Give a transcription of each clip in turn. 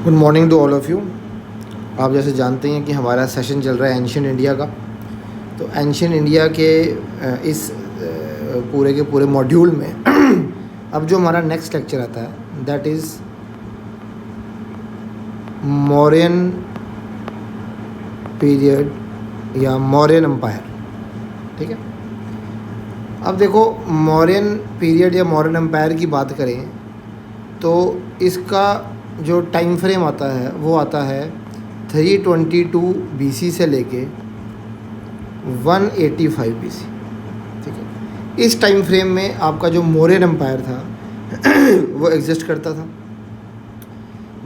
Good morning to all of you. आप जैसे जानते हैं कि हमारा सेशन चल रहा है एंशिएंट इंडिया का। तो एंशिएंट इंडिया के इस पूरे के पूरे मॉड्यूल में अब जो हमारा नेक्स्ट लेक्चर आता है दैट इज़ मौर्यन पीरियड या मौर्यन एम्पायर। ठीक है, अब देखो मौर्यन पीरियड या मौर्यन एम्पायर की बात करें तो इसका जो टाइम फ्रेम आता है वो आता है 322 BC से लेके 185 BC। ठीक है, इस टाइम फ्रेम में आपका जो मौर्यन एम्पायर था वो एग्जिस्ट करता था।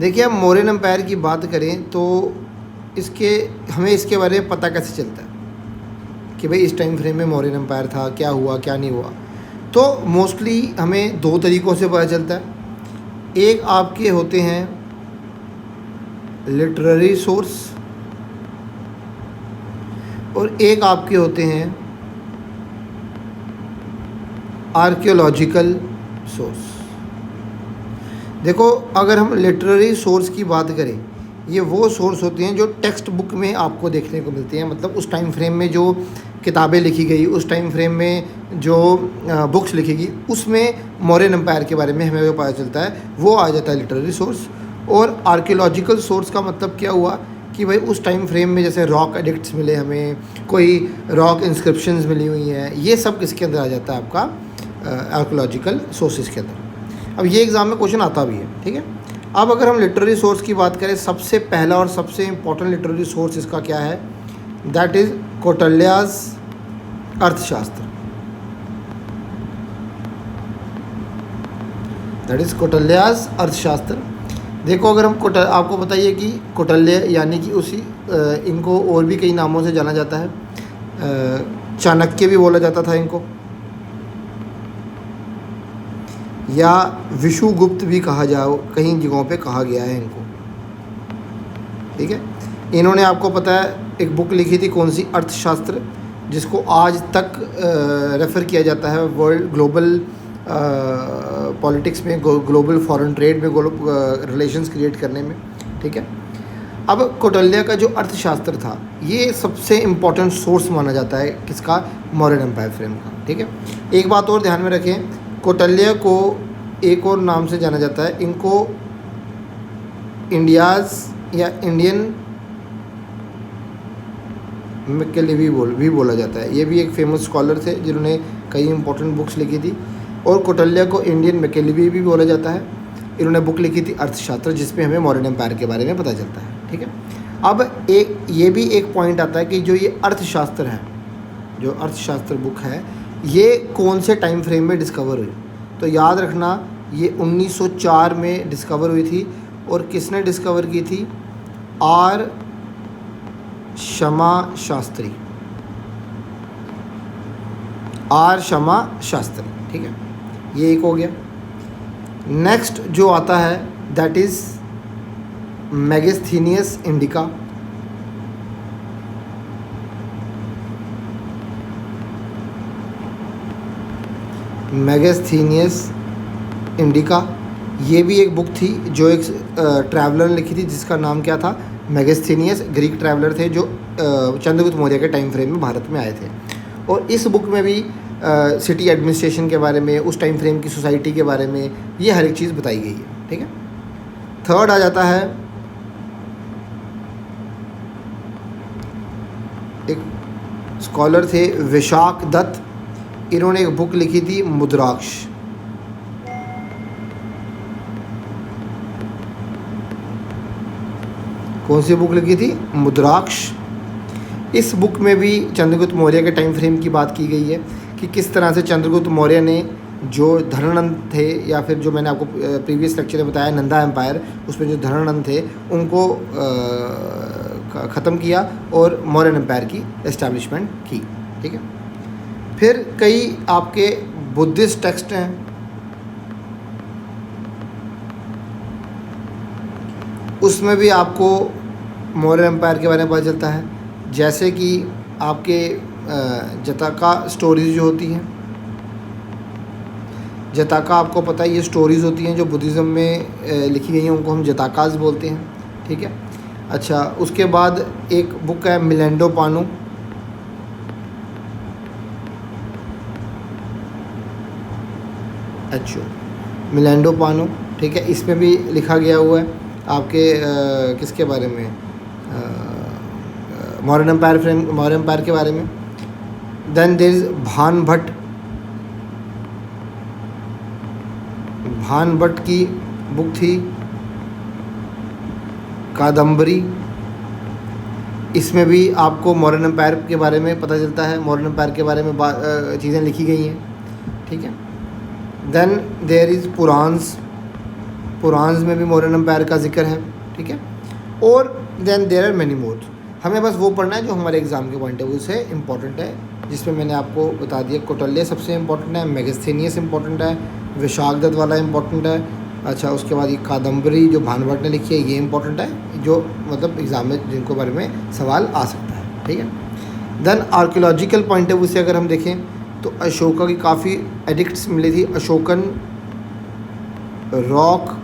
देखिए, अब मौर्यन एम्पायर की बात करें तो हमें इसके बारे में पता कैसे चलता है कि भाई इस टाइम फ्रेम में मौर्यन एम्पायर था, क्या हुआ क्या नहीं हुआ। तो मोस्टली हमें दो तरीक़ों से पता चलता है। एक आपके होते हैं लिटरेरी सोर्स और एक आपके होते हैं आर्कियोलॉजिकल सोर्स। देखो, अगर हम लिटरेरी सोर्स की बात करें, ये वो सोर्स होते हैं जो टेक्स्ट बुक में आपको देखने को मिलते हैं। मतलब उस टाइम फ्रेम में जो किताबें लिखी गई, उस टाइम फ्रेम में जो बुक्स लिखी गई, उसमें मौर्यन एम्पायर के बारे में हमें जो पता चलता है वो आ जाता है लिटरेरी सोर्स। और आर्कियोलॉजिकल सोर्स का मतलब क्या हुआ कि भाई उस टाइम फ्रेम में जैसे रॉक एडिक्ट्स मिले, हमें कोई रॉक इंस्क्रिप्शंस मिली हुई हैं, ये सब किसके अंदर आ जाता है आपका आर्कियोलॉजिकल सोर्सेज के अंदर। अब ये एग्ज़ाम में क्वेश्चन आता भी है। ठीक है, अब अगर हम लिटरेरी सोर्स की बात करें, सबसे पहला और सबसे इम्पोर्टेंट लिटरेरी सोर्स इसका क्या है, दैट इज़ कौटिल्याज़ अर्थशास्त्र। दैट इज़ कौटिल्याज़ अर्थशास्त्र। देखो, अगर हम आपको बताइए कि कौटिल्य यानी कि इनको और भी कई नामों से जाना जाता है। चाणक्य भी बोला जाता था इनको, या विष्णुगुप्त भी कहा जाओ, कई जगहों पे कहा गया है इनको। ठीक है, इन्होंने आपको पता है एक बुक लिखी थी, कौन सी, अर्थशास्त्र, जिसको आज तक रेफ़र किया जाता है वर्ल्ड ग्लोबल पॉलिटिक्स में, ग्लोबल फॉरेन ट्रेड में, रिलेशंस क्रिएट करने में। ठीक है, अब कौटिल्य का जो अर्थशास्त्र था ये सबसे इम्पोर्टेंट सोर्स माना जाता है किसका, मौर्यन एम्पायर फ्रेम का। ठीक है, एक बात और ध्यान में रखें, कौटिल्य को एक और नाम से जाना जाता है, इनको इंडियाज़ या इंडियन मैकेलेवी भी बोला जाता है। ये भी एक फेमस स्कॉलर थे जिन्होंने कई इंपॉर्टेंट बुक्स लिखी थी। और कौटिल्य को इंडियन मैकेलेवी भी बोला जाता है। इन्होंने बुक लिखी थी अर्थशास्त्र, जिसमें हमें मौर्यन एम्पायर के बारे में पता चलता है। ठीक है, अब ये भी एक पॉइंट आता है कि जो ये अर्थशास्त्र है, जो अर्थशास्त्र बुक है, ये कौन से टाइम फ्रेम में डिस्कवर हुई। तो याद रखना, ये 1904 में डिस्कवर हुई थी। और किसने डिस्कवर की थी, आर शमा शास्त्री, आर शमा शास्त्री। ठीक है, ये एक हो गया। नेक्स्ट जो आता है दैट इज़ मेगास्थीनियस इंडिका। मेगास्थीनियस इंडिका, ये भी एक बुक थी जो एक ट्रैवलर ने लिखी थी, जिसका नाम क्या था, मेगास्थीनियस। ग्रीक ट्रैवलर थे जो चंद्रगुप्त मौर्य के टाइम फ्रेम में भारत में आए थे। और इस बुक में भी सिटी एडमिनिस्ट्रेशन के बारे में, उस टाइम फ्रेम की सोसाइटी के बारे में, ये हर एक चीज़ बताई गई है। ठीक है, थर्ड आ जाता है एक स्कॉलर थे विशाख दत्त। इन्होंने एक बुक लिखी थी मुद्राक्ष। कौन सी बुक लिखी थी, मुद्राक्ष। इस बुक में भी चंद्रगुप्त मौर्य के टाइम फ्रेम की बात की गई है कि किस तरह से चंद्रगुप्त मौर्य ने जो धनानंद थे, या फिर जो मैंने आपको प्रीवियस लेक्चर में बताया नंदा एम्पायर, उसमें जो धनानंद थे उनको ख़त्म किया और मौर्यन एम्पायर की एस्टैब्लिशमेंट की। ठीक है, फिर कई आपके बुद्धिस्ट टेक्स्ट हैं, उसमें भी आपको मौर्य एम्पायर के बारे में पता चलता है। जैसे कि आपके जताका स्टोरीज जो होती हैं, जताका आपको पता है ये स्टोरीज़ होती हैं जो बुद्धिज़्म में लिखी गई हैं, उनको हम जताकाज बोलते हैं, ठीक है। अच्छा, उसके बाद एक बुक है मिलेंडो पानो, अच्छा मिलेंडो पानो, ठीक है। इसमें भी लिखा गया हुआ है आपके किसके बारे में, मॉडर्न एम्पायर के बारे में। देन देयर इज़ भान भट्ट की बुक थी कादम्बरी। इसमें भी आपको मॉडर्न एम्पायर के बारे में पता चलता है, मॉडर्न एम्पायर के बारे में चीज़ें लिखी गई हैं, ठीक है। देन देयर इज़ पुरान्स में भी मॉडर्न एम्पायर का जिक्र है, ठीक है। और then there are many more. हमें बस वो पढ़ना है जो हमारे एग्ज़ाम के पॉइंट ऑफ व्यू से इम्पॉर्टेंट है, जिसमें मैंने आपको बता दिया कौटिल्य सबसे इम्पॉर्टेंट है, मेगास्थेनियस इम्पॉर्टेंट है, विशाखदत्त वाला इम्पॉर्टेंट है। अच्छा, उसके बाद ये कादम्बरी जो भानभट्ट ने लिखी है ये इम्पॉर्टेंट है, जो मतलब एग्ज़ाम में जिनको बारे में सवाल आ सकता है, ठीक है। Then archaeological point of view से अगर हम देखें तो अशोका की काफ़ी एडिक्ट्स मिली थी, अशोकन रॉक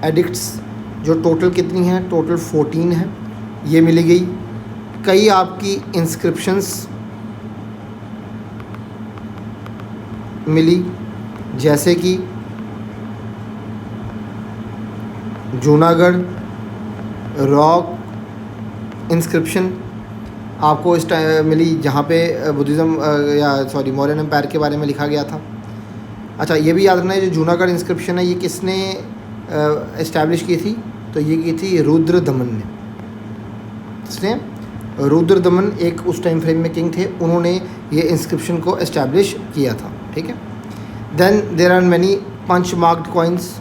एडिक्ट्स जो टोटल कितनी हैं, टोटल 14 है, ये मिली गई। कई आपकी इंस्क्रिप्शंस मिली, जैसे कि जूनागढ़ रॉक इंस्क्रिप्शन आपको इस टाइम मिली, जहाँ पे बुद्धिज़्म मॉडर्न एम्पायर के बारे में लिखा गया था। अच्छा, ये भी याद रखना है जो जूनागढ़ इंस्क्रिप्शन है ये किसने इस्टेब्लिश की थी, तो ये की थी रुद्रदमन ने। इसने रुद्रदमन एक उस टाइम फ्रेम में किंग थे, उन्होंने ये इंस्क्रिप्शन को इस्टेब्लिश किया था, ठीक है। Then there are many punch marked coins,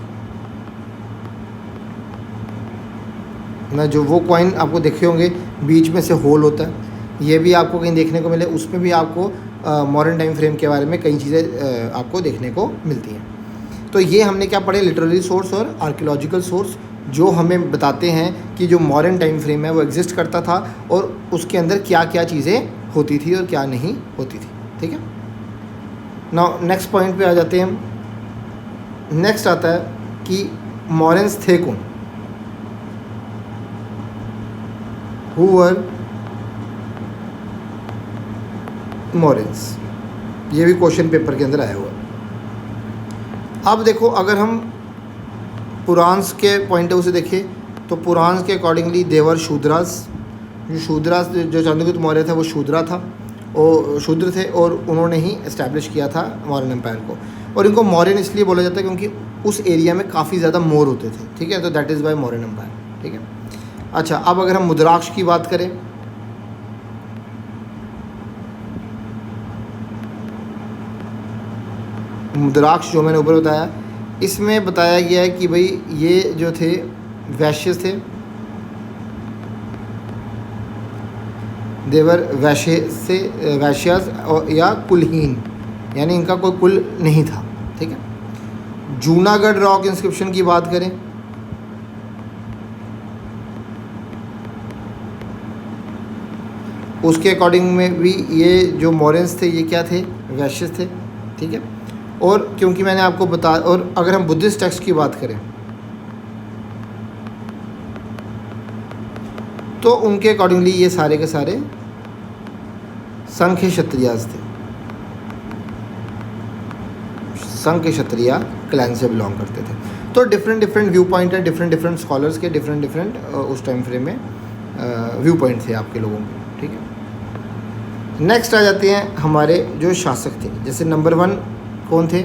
ना जो वो कॉइन आपको देखे होंगे बीच में से होल होता है, ये भी आपको कहीं देखने को मिले, उसमें भी आपको मॉडर्न टाइम फ्रेम के बारे में कई चीज़ें आपको देखने को मिलती हैं। तो ये हमने क्या पढ़े, लिटरेरी सोर्स और आर्कियोलॉजिकल सोर्स, जो हमें बताते हैं कि जो मॉडर्न टाइम फ्रेम है वो एग्जिस्ट करता था और उसके अंदर क्या क्या चीज़ें होती थी और क्या नहीं होती थी, ठीक है। नाउ नेक्स्ट पॉइंट पे आ जाते हैं हम। नेक्स्ट आता है कि मॉरेंस थे कौन, हु वर मॉरेंस, ये भी क्वेश्चन पेपर के अंदर आया हुआ। अब देखो, अगर हम पुरान्स के पॉइंट ऑफ व्यू से देखें तो पुरान्स के अकॉर्डिंगली देवर शूद्रास, जो चंद्रगुप्त मौर्य था वो शूद्रा था, और शूद्र थे, और उन्होंने ही इस्टेब्लिश किया था मौर्यन एम्पायर को। और इनको मौर्यन इसलिए बोला जाता है क्योंकि उस एरिया में काफ़ी ज़्यादा मोर होते थे, ठीक है, तो that is by Mauryan empire, ठीक है। अच्छा, अब अगर हम मुद्राक्ष की बात करें, मुद्राक्ष जो मैंने ऊपर बताया, इसमें बताया गया है कि भाई ये जो थे वैश्य थे, देवर वैश्यास या कुलहीन, यानी इनका कोई कुल नहीं था, ठीक है। जूनागढ़ रॉक इंस्क्रिप्शन की बात करें, उसके अकॉर्डिंग में भी ये जो मौर्यंस थे ये क्या थे, वैश्य थे, ठीक है। और क्योंकि मैंने आपको और अगर हम बुद्धिस्ट टेक्स्ट की बात करें तो उनके अकॉर्डिंगली ये सारे के सारे संघ क्षत्रियाज थे, संघ क्षत्रिया क्लैन से बिलोंग करते थे। तो डिफरेंट व्यू पॉइंट है, डिफरेंट स्कॉलर्स के डिफरेंट उस टाइम फ्रेम में व्यू पॉइंट थे आपके लोगों के, ठीक है। नेक्स्ट आ जाते हैं हमारे जो शासक थे, जैसे नंबर 1 कौन थे,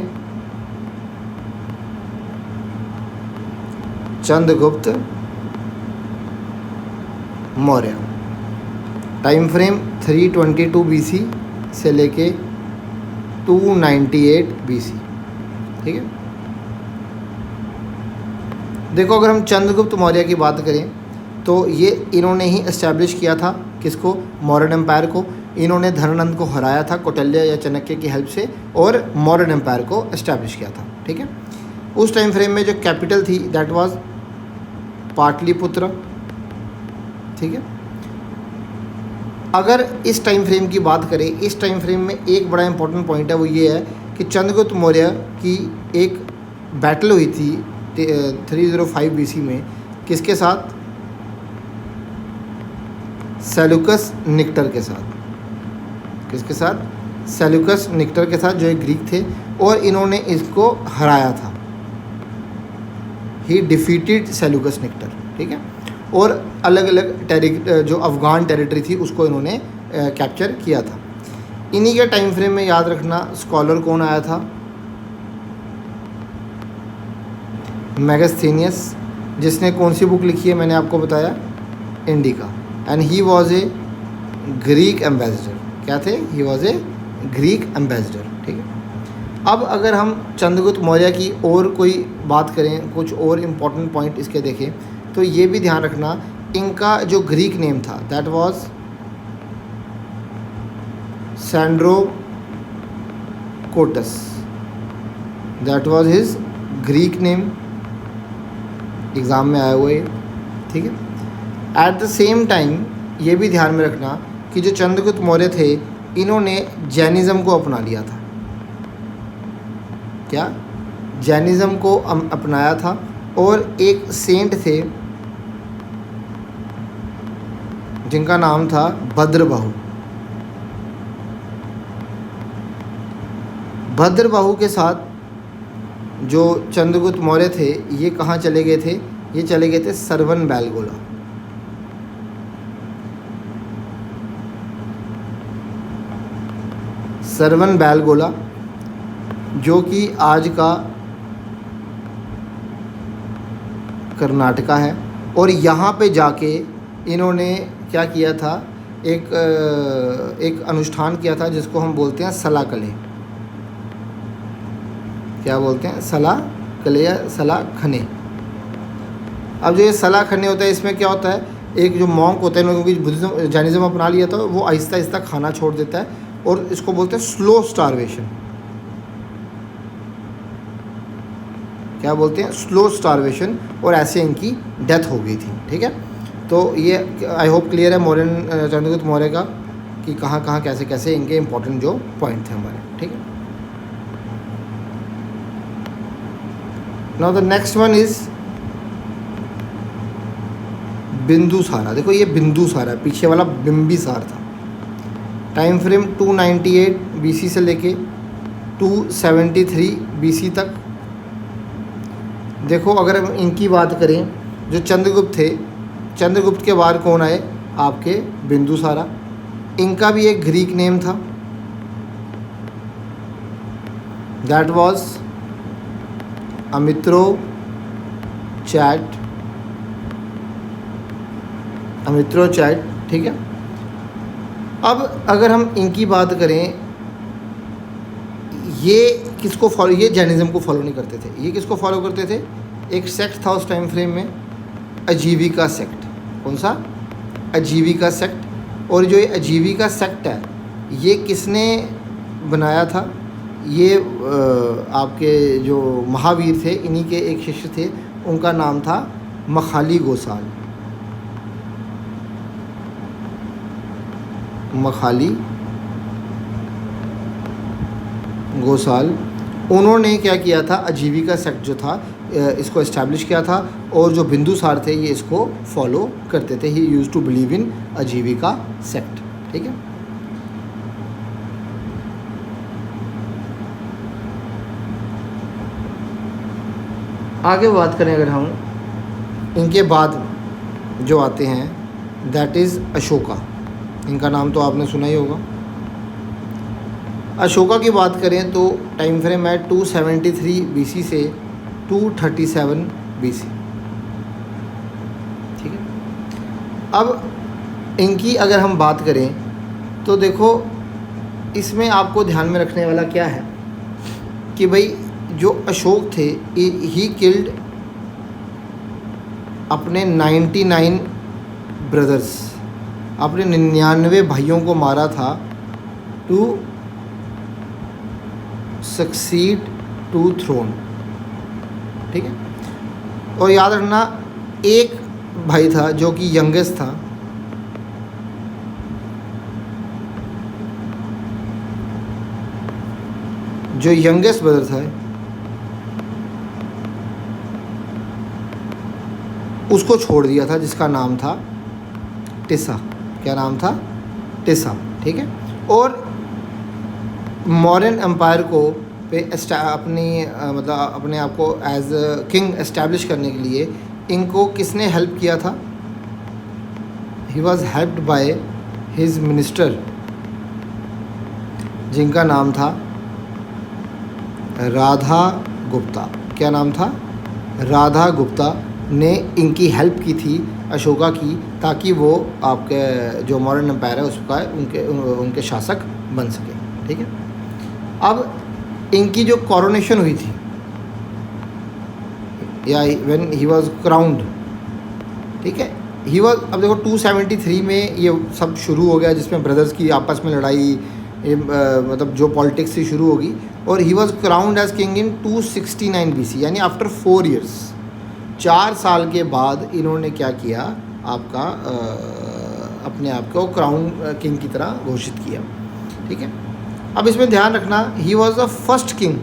Chandragupta Maurya. Time frame 322 BC से लेके 298 BC, ठीक है। देखो, अगर हम चंद्रगुप्त मौर्य की बात करें तो ये इन्होंने ही इस्टेब्लिश किया था किसको, मौर्यन एम्पायर को। इन्होंने धनानंद को हराया था कौटिल्य या चाणक्य की हेल्प से, और मौर्यन एम्पायर को इस्टेब्लिश किया था, ठीक है। उस टाइम फ्रेम में जो कैपिटल थी दैट वाज पाटलिपुत्र, ठीक है। अगर इस टाइम फ्रेम की बात करें, इस टाइम फ्रेम में एक बड़ा इंपॉर्टेंट पॉइंट है, वो ये है कि चंद्रगुप्त मौर्य की एक बैटल हुई थी 305 BC में किसके साथ? सेल्यूकस निक्टर के साथ। किसके साथ? सेल्यूकस निक्टर के साथ, जो एक ग्रीक थे, और इन्होंने इसको हराया था। ही डिफीटेड सेल्यूकस निक्टर, ठीक है। और अलग अलग जो अफ़गान टेरिटरी थी उसको इन्होंने कैप्चर किया था। इन्हीं के टाइम फ्रेम में याद रखना स्कॉलर कौन आया था? मेगास्थेनियस, जिसने कौन सी बुक लिखी है मैंने आपको बताया? Indica. And he was a Greek ambassador. क्या थे? He was a Greek ambassador, ठीक है। अब अगर हम चंद्रगुप्त मौर्य की और कोई बात करें, कुछ और इम्पोर्टेंट पॉइंट इसके देखें, तो ये भी ध्यान रखना इनका जो ग्रीक नेम था that was Sandrocottus. That was his Greek name, exam में आया हुआ है, ठीक है। एट द सेम टाइम ये भी ध्यान में रखना कि जो चंद्रगुप्त मौर्य थे इन्होंने जैनिज़्म को अपना लिया था। क्या? जैनिज़्म को अपनाया था। और एक सेंट थे जिनका नाम था भद्रबाहु। भद्रबाहु के साथ जो चंद्रगुप्त मौर्य थे ये कहाँ चले गए थे? ये चले गए थे सरवन बेलगोला। सरवन बेलगोला जो कि आज का कर्नाटका है। और यहाँ पे जाके इन्होंने क्या किया था? एक अनुष्ठान किया था जिसको हम बोलते हैं सलाकले। क्या बोलते हैं? सलाकले या सलाखने। अब जो ये सलाखने होता है इसमें क्या होता है? एक जो मॉन्क होते हैं, क्योंकि बुद्धिज्म जैनिज्म अपना लिया था, वो आहिस्ता आहिस्ता खाना छोड़ देता है और इसको बोलते हैं स्लो स्टारवेशन। क्या बोलते हैं? Slow starvation. और ऐसे इनकी डेथ हो गई थी, ठीक है। तो ये आई होप क्लियर है मौर्यन चंद्रगुप्त मौर्य का कि कहाँ कहाँ कैसे कैसे इनके इंपॉर्टेंट जो पॉइंट थे हमारे, ठीक है। Now the next one is Bindusara. देखो ये बिंदुसारा है, पीछे वाला बिंबिसार था। टाइम फ्रेम 298 BC से लेके 273 BC तक। देखो अगर हम इनकी बात करें, जो चंद्रगुप्त थे, चंद्रगुप्त के बाद कौन आए? आपके बिंदुसारा। इनका भी एक ग्रीक नेम था, दैट वाज अमित्रोचैट। अमित्रोचैट, ठीक है। अब अगर हम इनकी बात करें, ये किसको फॉलो? ये जैनिज्म को फॉलो नहीं करते थे। ये किसको फॉलो करते थे? एक सेक्ट था उस टाइम फ्रेम में, अजीविका सेक्ट। कौन सा? अजीविका सेक्ट। और जो ये अजीविका सेक्ट है ये किसने बनाया था? ये आपके जो महावीर थे इन्हीं के एक शिष्य थे, उनका नाम था मखाली गोसाल। मखाली गोसाल। उन्होंने क्या किया था? आजीविका सेक्ट जो था इसको इस्टेब्लिश किया था। और जो बिंदुसार थे ये इसको फॉलो करते थे। He used to believe in Ajivika sect, ठीक है। आगे बात करें अगर हम, इनके बाद जो आते हैं दैट इज़ अशोका। इनका नाम तो आपने सुना ही होगा। अशोका की बात करें तो टाइम फ्रेम है 273 BC से 237 BC, ठीक है। अब इनकी अगर हम बात करें तो देखो इसमें आपको ध्यान में रखने वाला क्या है कि भाई जो अशोक थे ही किल्ड अपने 99 ब्रदर्स, अपने 99 भाइयों को मारा था टू सक्सीड टू थ्रोन, ठीक है। और याद रखना एक भाई था जो कि यंगेस्ट था, जो यंगेस्ट ब्रदर था उसको छोड़ दिया था, जिसका नाम था टिसा। क्या नाम था? टिसा। ठीक है। और मौर्यन एम्पायर को पे अपनी मतलब अपने आप को एज किंग एस्टैब्लिश करने के लिए इनको किसने हेल्प किया था? He was helped by his minister, जिनका नाम था राधा गुप्ता। क्या नाम था? राधा गुप्ता ने इनकी हेल्प की थी अशोका की, ताकि वो आपके जो मॉडर्न एम्पायर है उसका उनके शासक बन सके। ठीक है। अब इनकी जो कॉरोनेशन हुई थी, या व्हेन ही वाज क्राउंड, ठीक है, ही वाज, अब देखो 273 में ये सब शुरू हो गया, जिसमें ब्रदर्स की आपस में लड़ाई, ये मतलब जो पॉलिटिक्स थी शुरू होगी। और he was crowned as king in 269 BC, यानी आफ्टर 4 ईयर्स, 4 साल के बाद इन्होंने क्या किया, आपका अपने आप को क्राउन किंग की तरह घोषित किया। ठीक है। अब इसमें ध्यान रखना, he was the first king,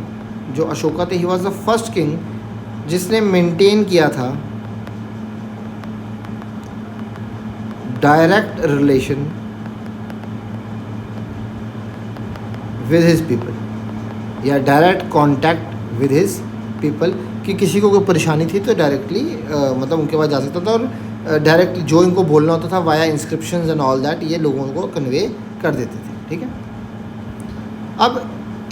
जो अशोका थे, he was the first king जिसने मेंटेन किया था direct relation with his people, या direct contact with his people, कि किसी को कोई परेशानी थी तो डायरेक्टली मतलब उनके पास जा सकता था, और डायरेक्टली जो इनको बोलना होता था via inscriptions and all that, ये लोगों को कन्वे कर देते थे। ठीक है। अब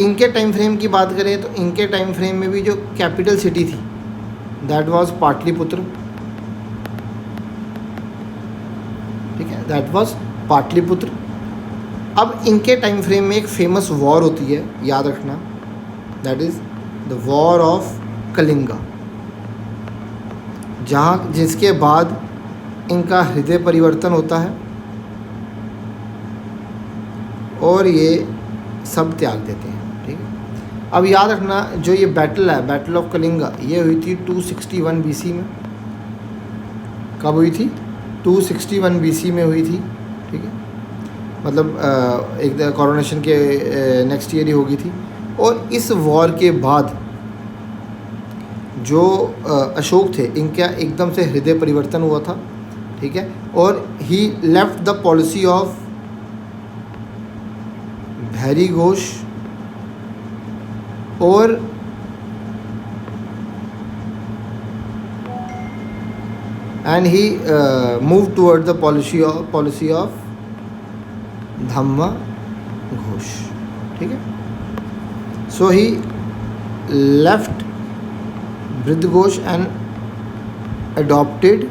इनके टाइम फ्रेम की बात करें तो इनके टाइम फ्रेम में भी जो कैपिटल सिटी थी दैट वाज पाटलिपुत्र। ठीक है, दैट वाज पाटलिपुत्र। अब इनके टाइम फ्रेम में एक फेमस वॉर होती है, याद रखना, that is the war of Kalinga, जहाँ जिसके बाद इनका हृदय परिवर्तन होता है और ये सब त्याग देते हैं। ठीक है। अब याद रखना, जो ये बैटल है, बैटल ऑफ कलिंगा, ये हुई थी 261 BC में। कब हुई थी? 261 BC में हुई थी। ठीक है, मतलब एक कॉरोनेशन के नेक्स्ट ईयर ही होगी थी। और इस वॉर के बाद जो अशोक थे, इनका एकदम से हृदय परिवर्तन हुआ था। ठीक है। और he left the policy of Bheri Ghosh और and he move toward the policy of Dhamma Ghosh. ठीक है। So he left Vridh Ghosh and adopted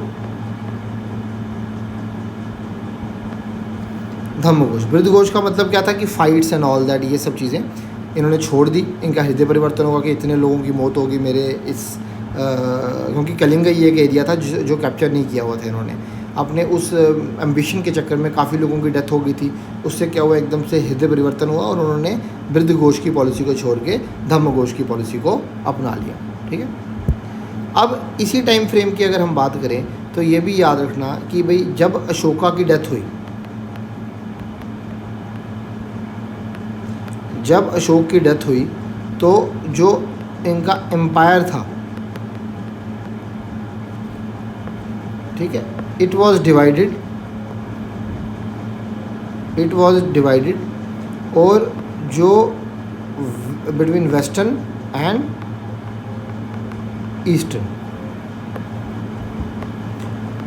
Dhamma Ghosh. Vridh Ghosh का मतलब क्या था कि फाइट्स एंड ऑल दैट, ये सब चीज़ें इन्होंने छोड़ दी। इनका हृदय परिवर्तन होगा कि इतने लोगों की मौत होगी मेरे इस क्योंकि कलिंगा ये एक एरिया था जो कैप्चर नहीं किया हुआ था इन्होंने। अपने उस एम्बिशन के चक्कर में काफ़ी लोगों की डेथ हो गई थी। उससे क्या हुआ, एकदम से हृदय परिवर्तन हुआ और उन्होंने वृद्ध घोष की पॉलिसी को छोड़ के धम्म घोष की पॉलिसी को अपना लिया। ठीक है। अब इसी टाइम फ्रेम की अगर हम बात करें तो ये भी याद रखना कि भाई जब अशोका की डेथ हुई, जब अशोक की डेथ हुई तो जो इनका एम्पायर था, ठीक है, इट वॉज डिवाइडेड, और जो बिटवीन वेस्टर्न एंड ईस्टर्न,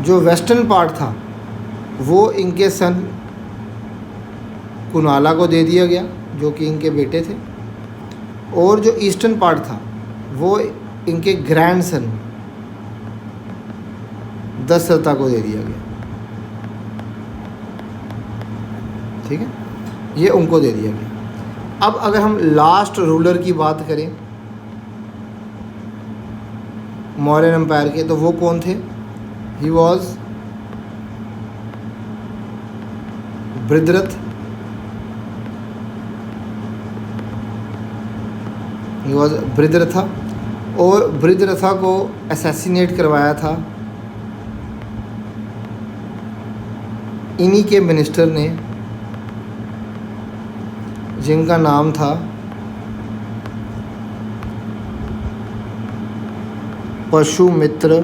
जो वेस्टर्न पार्ट था वो इनके सन कुनाला को दे दिया गया, जो कि इनके बेटे थे, और जो ईस्टर्न पार्ट था वो इनके ग्रैंडसन दशरथा को दे दिया गया। ठीक है, ये उनको दे दिया गया। अब अगर हम लास्ट रूलर की बात करें मौर्यन एम्पायर के, तो वो कौन थे? He was Brihadratha. He was Brihadratha, और बृहद्रथा को असैसिनेट करवाया था इन्हीं के मिनिस्टर ने, जिनका नाम था पशुमित्र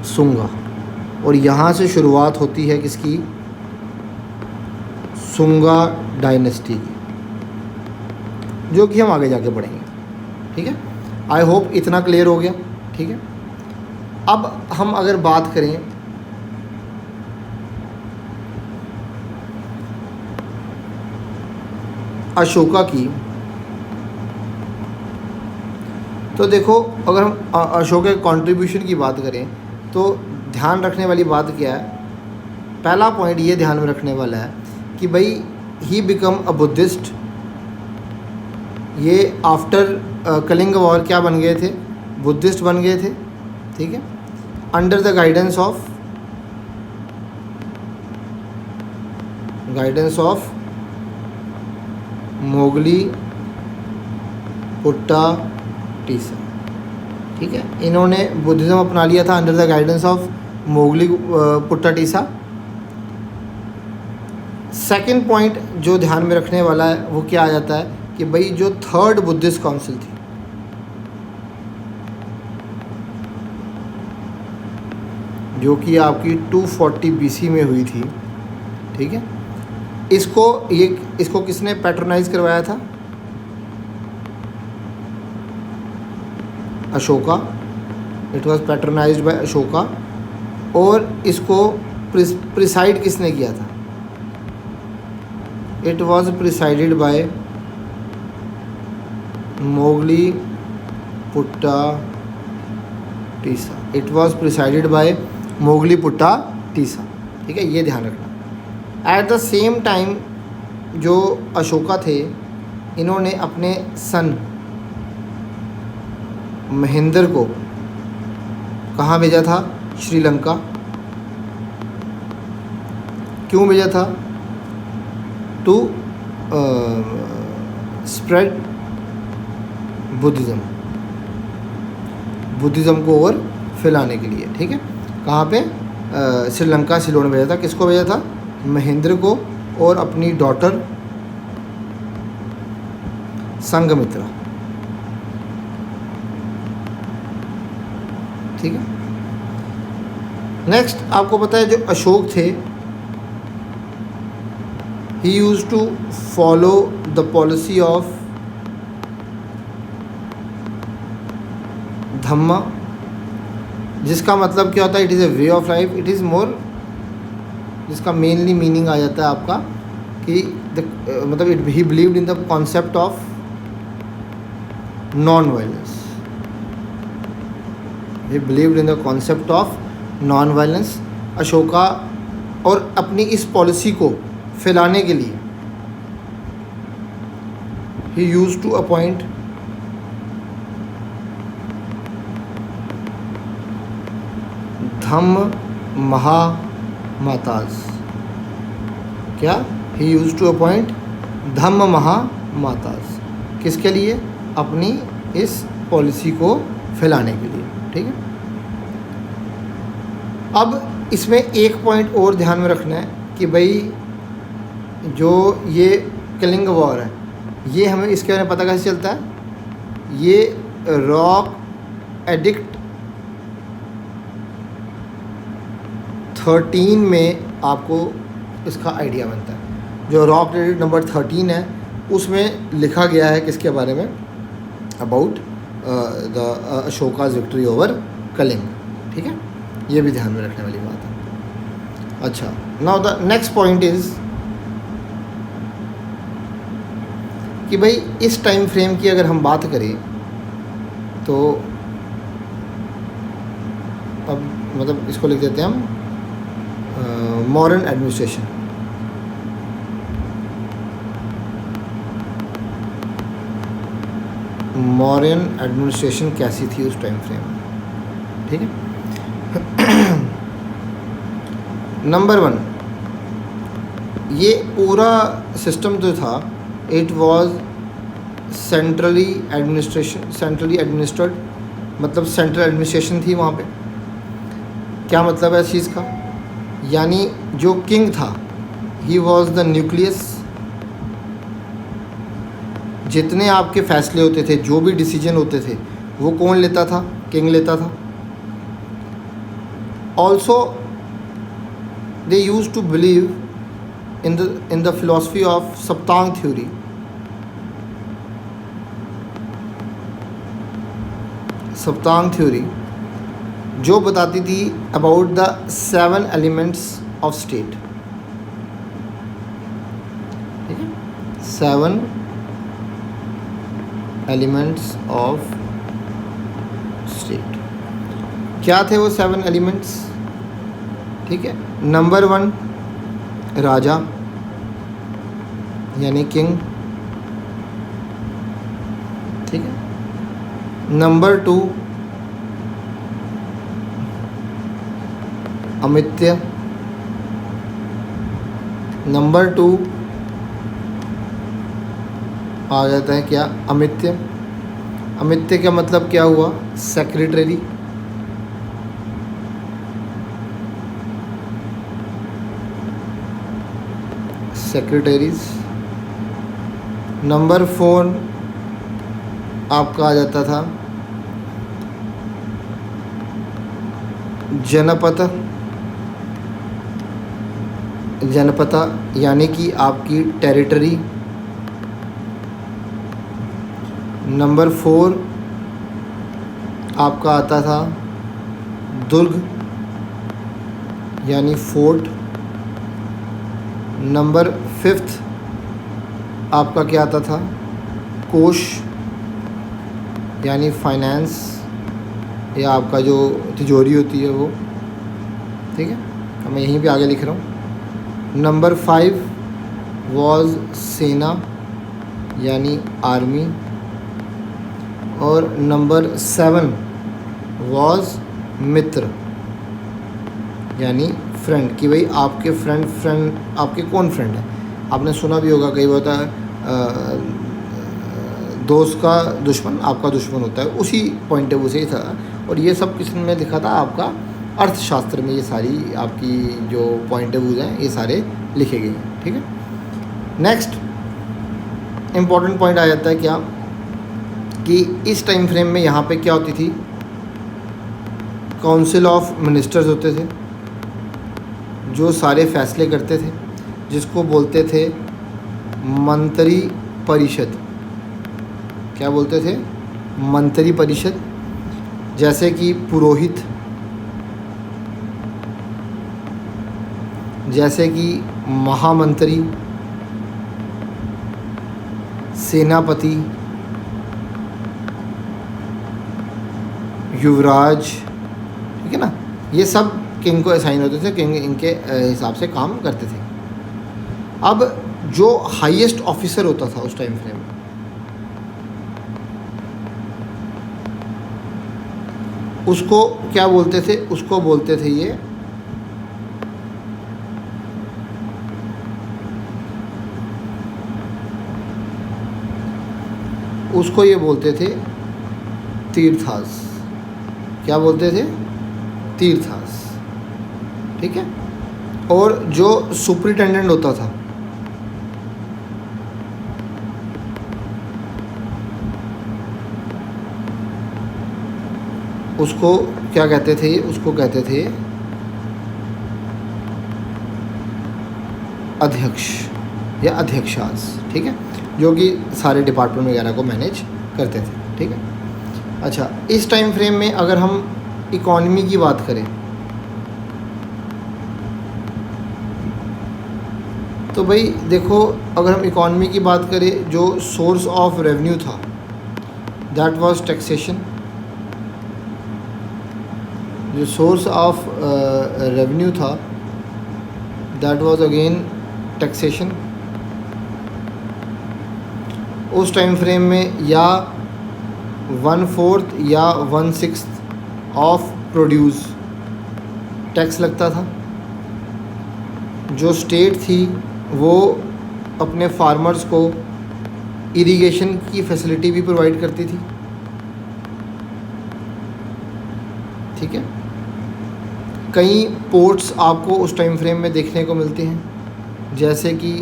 सुंगा। और यहाँ से शुरुआत होती है किसकी? सुंगा डायनेस्टी की, जो कि हम आगे जाके पढ़ेंगे। ठीक है, आई होप इतना क्लियर हो गया। ठीक है, अब हम अगर बात करें अशोका की, तो देखो अगर हम अशोका के कंट्रीब्यूशन की बात करें तो ध्यान रखने वाली बात क्या है? पहला पॉइंट ये ध्यान में रखने वाला है कि भाई ही बिकम अ बुद्धिस्ट। ये आफ्टर कलिंग वॉर क्या बन गए थे? बुद्धिस्ट बन गए थे। ठीक है, under the guidance of Mowgli Putta Tissa. ठीक है, इन्होंने बुद्धिज़्म अपना लिया था under the guidance of Mowgli Putta Tessa. Second point जो ध्यान में रखने वाला है वो क्या आ जाता है कि भाई जो थर्ड बुद्धिस्ट काउंसिल थी, जो कि आपकी 240 BC में हुई थी। ठीक है, इसको किसने पैट्रोनाइज करवाया था? Ashoka. It was patronized by Ashoka. और इसको प्रिसाइड किसने किया था? It was presided by Moggali Putta Tissa. It was presided by Moggali Putta Tissa. ठीक है, ये ध्यान रखना। एट द सेम टाइम जो अशोका थे, इन्होंने अपने सन महेंद्र को कहाँ भेजा था? श्रीलंका। क्यों भेजा था? टू स्प्रेड बुद्धिज़्म को और फैलाने के लिए। ठीक है, कहाँ पे? श्रीलंका सिलोन भेजा था। किसको भेजा था? महेंद्र को और अपनी डॉटर संघमित्रा। ठीक है, नेक्स्ट आपको पता है जो अशोक थे, he used to follow the policy of Dhamma, जिसका मतलब क्या होता है? It is a way of life. It is more, जिसका मेनली मीनिंग आ जाता है आपका कि मतलब he believed in the concept of non violence. He believed in the concept of non violence. Ashoka और अपनी इस पॉलिसी को फैलाने के लिए he used to appoint Dhamma Mahamatas. क्या? He used to appoint Dhamma महामाताज। किसके लिए? अपनी इस पॉलिसी को फैलाने के लिए। ठीक है, अब इसमें एक पॉइंट और ध्यान में रखना है कि भाई जो ये कलिंग वॉर है, ये हमें इसके बारे में पता कैसे चलता है? ये रॉक एडिक्ट 13 में आपको इसका आइडिया बनता है। जो रॉक एडिक्ट नंबर 13 है उसमें लिखा गया है किसके बारे में? About the Ashoka's victory over Kalinga. ठीक है, ये भी ध्यान में रखने वाली बात है। अच्छा, now the next point is कि भाई इस टाइम फ्रेम की अगर हम बात करें तो अब मतलब इसको लिख देते हैं हम मॉडर्न एडमिनिस्ट्रेशन। मॉडर्न एडमिनिस्ट्रेशन कैसी थी उस टाइम फ्रेम में? ठीक है, नंबर 1, ये पूरा सिस्टम जो था इट वाज सेंट्रली एडमिनिस्ट्रेड, मतलब सेंट्रल एडमिनिस्ट्रेशन थी वहाँ पे। क्या मतलब है इस चीज़ का? यानी जो किंग था ही वाज द न्यूक्लियस। जितने आपके फैसले होते थे, जो भी डिसीजन होते थे, वो कौन लेता था? किंग लेता था। Also they use to believe in the philosophy of Saptang theory. Saptang theory जो बताती थी about the 7 elements of state. ठीक है, 7 एलिमेंट्स ऑफ स्टेट। क्या थे वो 7 एलिमेंट्स? ठीक है, नंबर 1 राजा यानी किंग। ठीक है, नंबर 2 अमित्य। नंबर 2 आ जाता है क्या? अमित्य। अमित्य का मतलब क्या हुआ? सेक्रेटरी। सेक्रेटरीज। नंबर 4 आपका आ जाता था जनपद। जनपद यानी कि आपकी टेरिटरी। नंबर 4 आपका आता था दुर्ग यानी फोर्ट। नंबर 5 आपका क्या आता था? कोष यानी फाइनेंस या आपका जो तिजोरी होती है वो। ठीक है, अब मैं यहीं पे आगे लिख रहा हूँ। नंबर 5 वॉज सेना यानी आर्मी। और नंबर 7 वॉज मित्र यानी फ्रेंड, कि भाई आपके फ्रेंड आपके कौन फ्रेंड है। आपने सुना भी होगा कई बार होता है दोस्त का दुश्मन आपका दुश्मन होता है, उसी पॉइंट ऑफ व्यू से ही था। और ये सब किस में लिखा था? आपका अर्थशास्त्र में ये सारी आपकी जो पॉइंट ऑफ व्यूज़ हैं ये सारे लिखे गए हैं। ठीक है, नेक्स्ट इम्पॉर्टेंट पॉइंट आ जाता है क्या कि इस टाइम फ्रेम में यहाँ पे क्या होती थी? काउंसिल ऑफ मिनिस्टर्स होते थे जो सारे फैसले करते थे, जिसको बोलते थे मंत्री परिषद। क्या बोलते थे? मंत्री परिषद। जैसे कि पुरोहित, जैसे कि महामंत्री, सेनापति, युवराज। ठीक है ना, ये सब किंग को असाइन होते थे, किंग इनके हिसाब से काम करते थे। अब जो हाईएस्ट ऑफिसर होता था उस टाइम फ्रेम में, उसको क्या बोलते थे? उसको बोलते थे ये उसको ये बोलते थे तीर्थास। क्या बोलते थे? तीर्थास। ठीक है, और जो सुपरिटेंडेंट होता था उसको क्या कहते थे? उसको कहते थे अध्यक्ष या अध्यक्षास। ठीक है, जो कि सारे डिपार्टमेंट वगैरह को मैनेज करते थे। ठीक है, अच्छा, इस टाइम फ्रेम में अगर हम इकॉनमी की बात करें तो भाई देखो, अगर हम इकॉनमी की बात करें, जो सोर्स ऑफ रेवेन्यू था दैट वाज टैक्सेशन। जो सोर्स ऑफ रेवेन्यू था दैट वाज अगेन टैक्सेशन। उस टाइम फ्रेम में या 1/4 या 1/6 ऑफ प्रोड्यूस टैक्स लगता था। जो स्टेट थी वो अपने फार्मर्स को इरिगेशन की फैसिलिटी भी प्रोवाइड करती थी। ठीक है, कई पोर्ट्स आपको उस टाइम फ्रेम में देखने को मिलते हैं, जैसे कि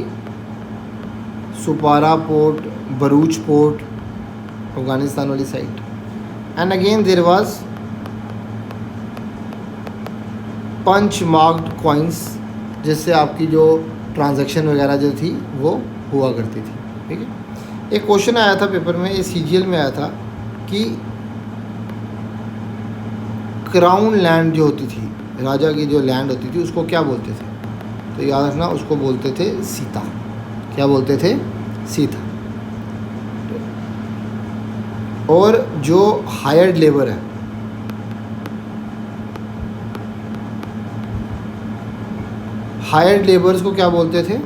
सुपारा पोर्ट, भरूच पोर्ट, अफ़गानिस्तान वाली side, and again there was punch marked coins, जिससे आपकी जो ट्रांजैक्शन वगैरह जो थी वो हुआ करती थी। ठीक है, एक क्वेश्चन आया था पेपर में, ये सीजीएल में आया था कि क्राउन लैंड जो होती थी, राजा की जो लैंड होती थी, उसको क्या बोलते थे? तो याद रखना, उसको बोलते थे सीता। क्या बोलते थे? सीता। और जो हायर्ड लेबर है, हायर्ड लेबर्स को क्या बोलते थे?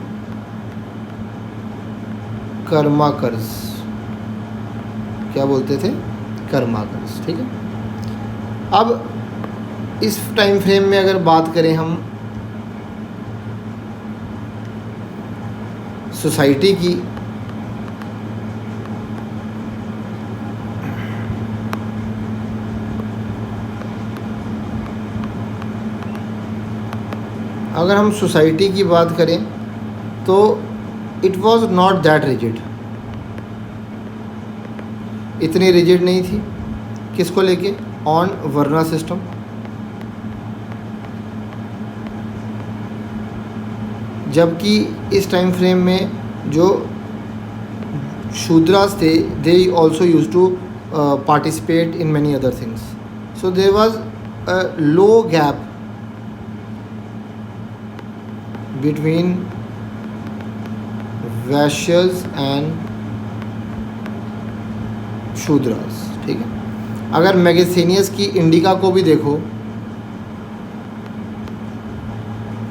कर्माकर्स। क्या बोलते थे? कर्माकर्स। ठीक है, अब इस टाइम फ्रेम में अगर बात करें हम सोसाइटी की, अगर हम सोसाइटी की बात करें तो it was not that rigid, इतनी रिजिड नहीं थी। किसको लेके? On varna system. जबकि इस टाइम फ्रेम में जो शूद्रास थे, they also use to participate in many other things, so there was a low gap between Vaishyas and Shudras. ठीक है, अगर मैगस्थेनियस की इंडिका को भी देखो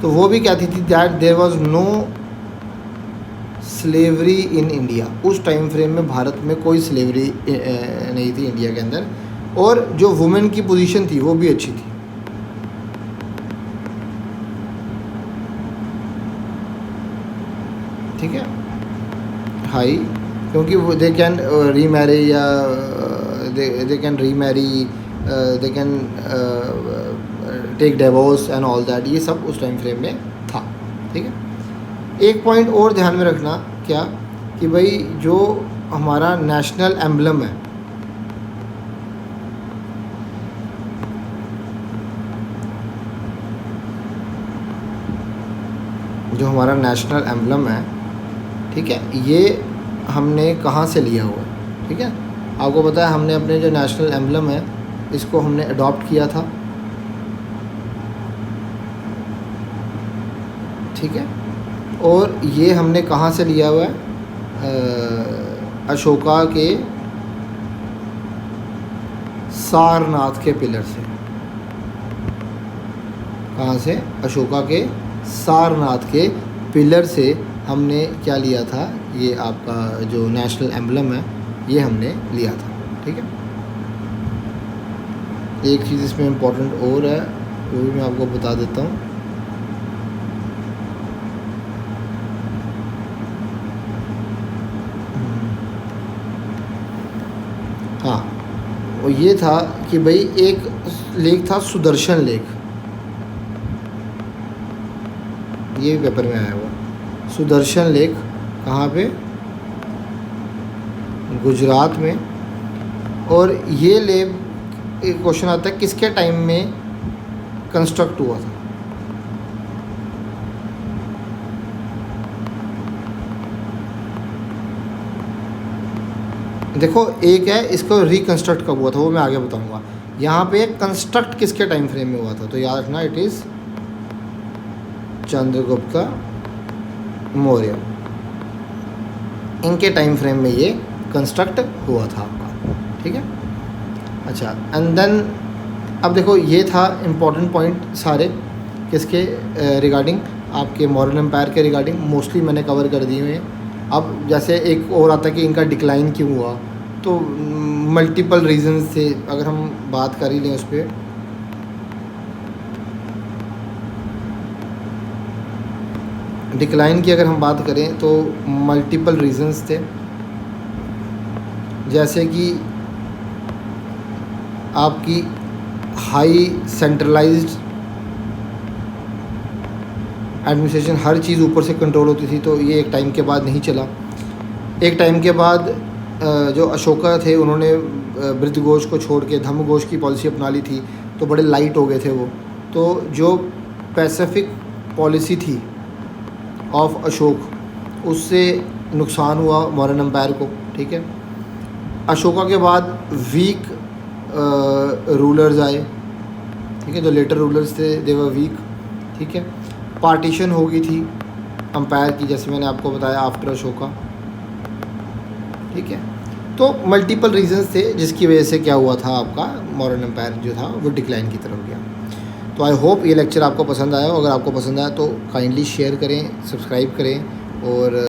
तो वो भी कहती थी that there was no slavery in India. उस टाइम फ्रेम में भारत में कोई स्लेवरी नहीं थी इंडिया के अंदर, और जो वुमेन की पोजीशन थी वो भी अच्छी थी। ठीक है, हाई, क्योंकि वो दे कैन रीमैरी या they can remarry, they can take divorce and all that, ये सब उस टाइम फ्रेम में था। ठीक है, एक पॉइंट और ध्यान में रखना, क्या कि भाई जो हमारा नेशनल एम्बलम है, जो हमारा नेशनल एम्बलम है, ठीक है, ये हमने कहाँ से लिया हुआ है? ठीक है, आपको पता है हमने अपने जो नेशनल एम्बलम है इसको हमने अडॉप्ट किया था। ठीक है, और ये हमने कहाँ से लिया हुआ है? अशोका के सारनाथ के पिलर से। कहाँ से? अशोका के सारनाथ के पिलर से हमने क्या लिया था? ये आपका जो नेशनल एम्बलम है ये हमने लिया था। ठीक है, एक चीज़ इसमें इम्पोर्टेंट और है, वो भी मैं आपको बता देता हूँ। हाँ, वो ये था कि भाई एक लेक था सुदर्शन लेक, ये भी पेपर में आया हुआ। सुदर्शन लेक कहाँ पे? गुजरात में। और ये लेक, एक क्वेश्चन आता है किसके टाइम में कंस्ट्रक्ट हुआ था? देखो, एक है इसको रिकंस्ट्रक्ट कब हुआ था, वो मैं आगे बताऊंगा। यहाँ पे कंस्ट्रक्ट किसके टाइम फ्रेम में हुआ था? तो याद रखना, इट इज़ चंद्रगुप्त मौर्य। इनके टाइम फ्रेम में ये कंस्ट्रक्ट हुआ था आपका। ठीक है, अच्छा, एंड देन अब देखो, ये था इम्पोर्टेंट पॉइंट सारे किसके रिगार्डिंग? आपके मौर्यन एम्पायर के रिगार्डिंग मोस्टली मैंने कवर कर दिए हुए हैं। अब जैसे एक और आता है कि इनका डिक्लाइन क्यों हुआ, तो मल्टीपल रीजंस थे। अगर हम बात कर ही लें उस पर, डिक्लाइन की अगर हम बात करें तो मल्टीपल रीजंस थे। जैसे कि आपकी हाई सेंट्रलाइज्ड एडमिनिस्ट्रेशन, हर चीज़ ऊपर से कंट्रोल होती थी, तो ये एक टाइम के बाद नहीं चला। एक टाइम के बाद जो अशोका थे उन्होंने वृद्धघोष को छोड़ के धम्मघोष की पॉलिसी अपना ली थी, तो बड़े लाइट हो गए थे वो। तो जो पैसिफिक पॉलिसी थी ऑफ अशोक, उससे नुकसान हुआ मौर्यन एम्पायर को, ठीक है। अशोका के बाद वीक रूलर्स आए, ठीक है, जो लेटर रूलर्स थे दे वर वीक, ठीक है। पार्टीशन हो गई थी एम्पायर की, जैसे मैंने आपको बताया आफ्टर अशोका, ठीक है। तो मल्टीपल रीजंस थे जिसकी वजह से क्या हुआ था, आपका मौर्यन एम्पायर जो था वो डिक्लाइन की तरफ गया। तो आई होप ये लेक्चर आपको पसंद आया हो। अगर आपको पसंद आया तो काइंडली शेयर करें, सब्सक्राइब करें और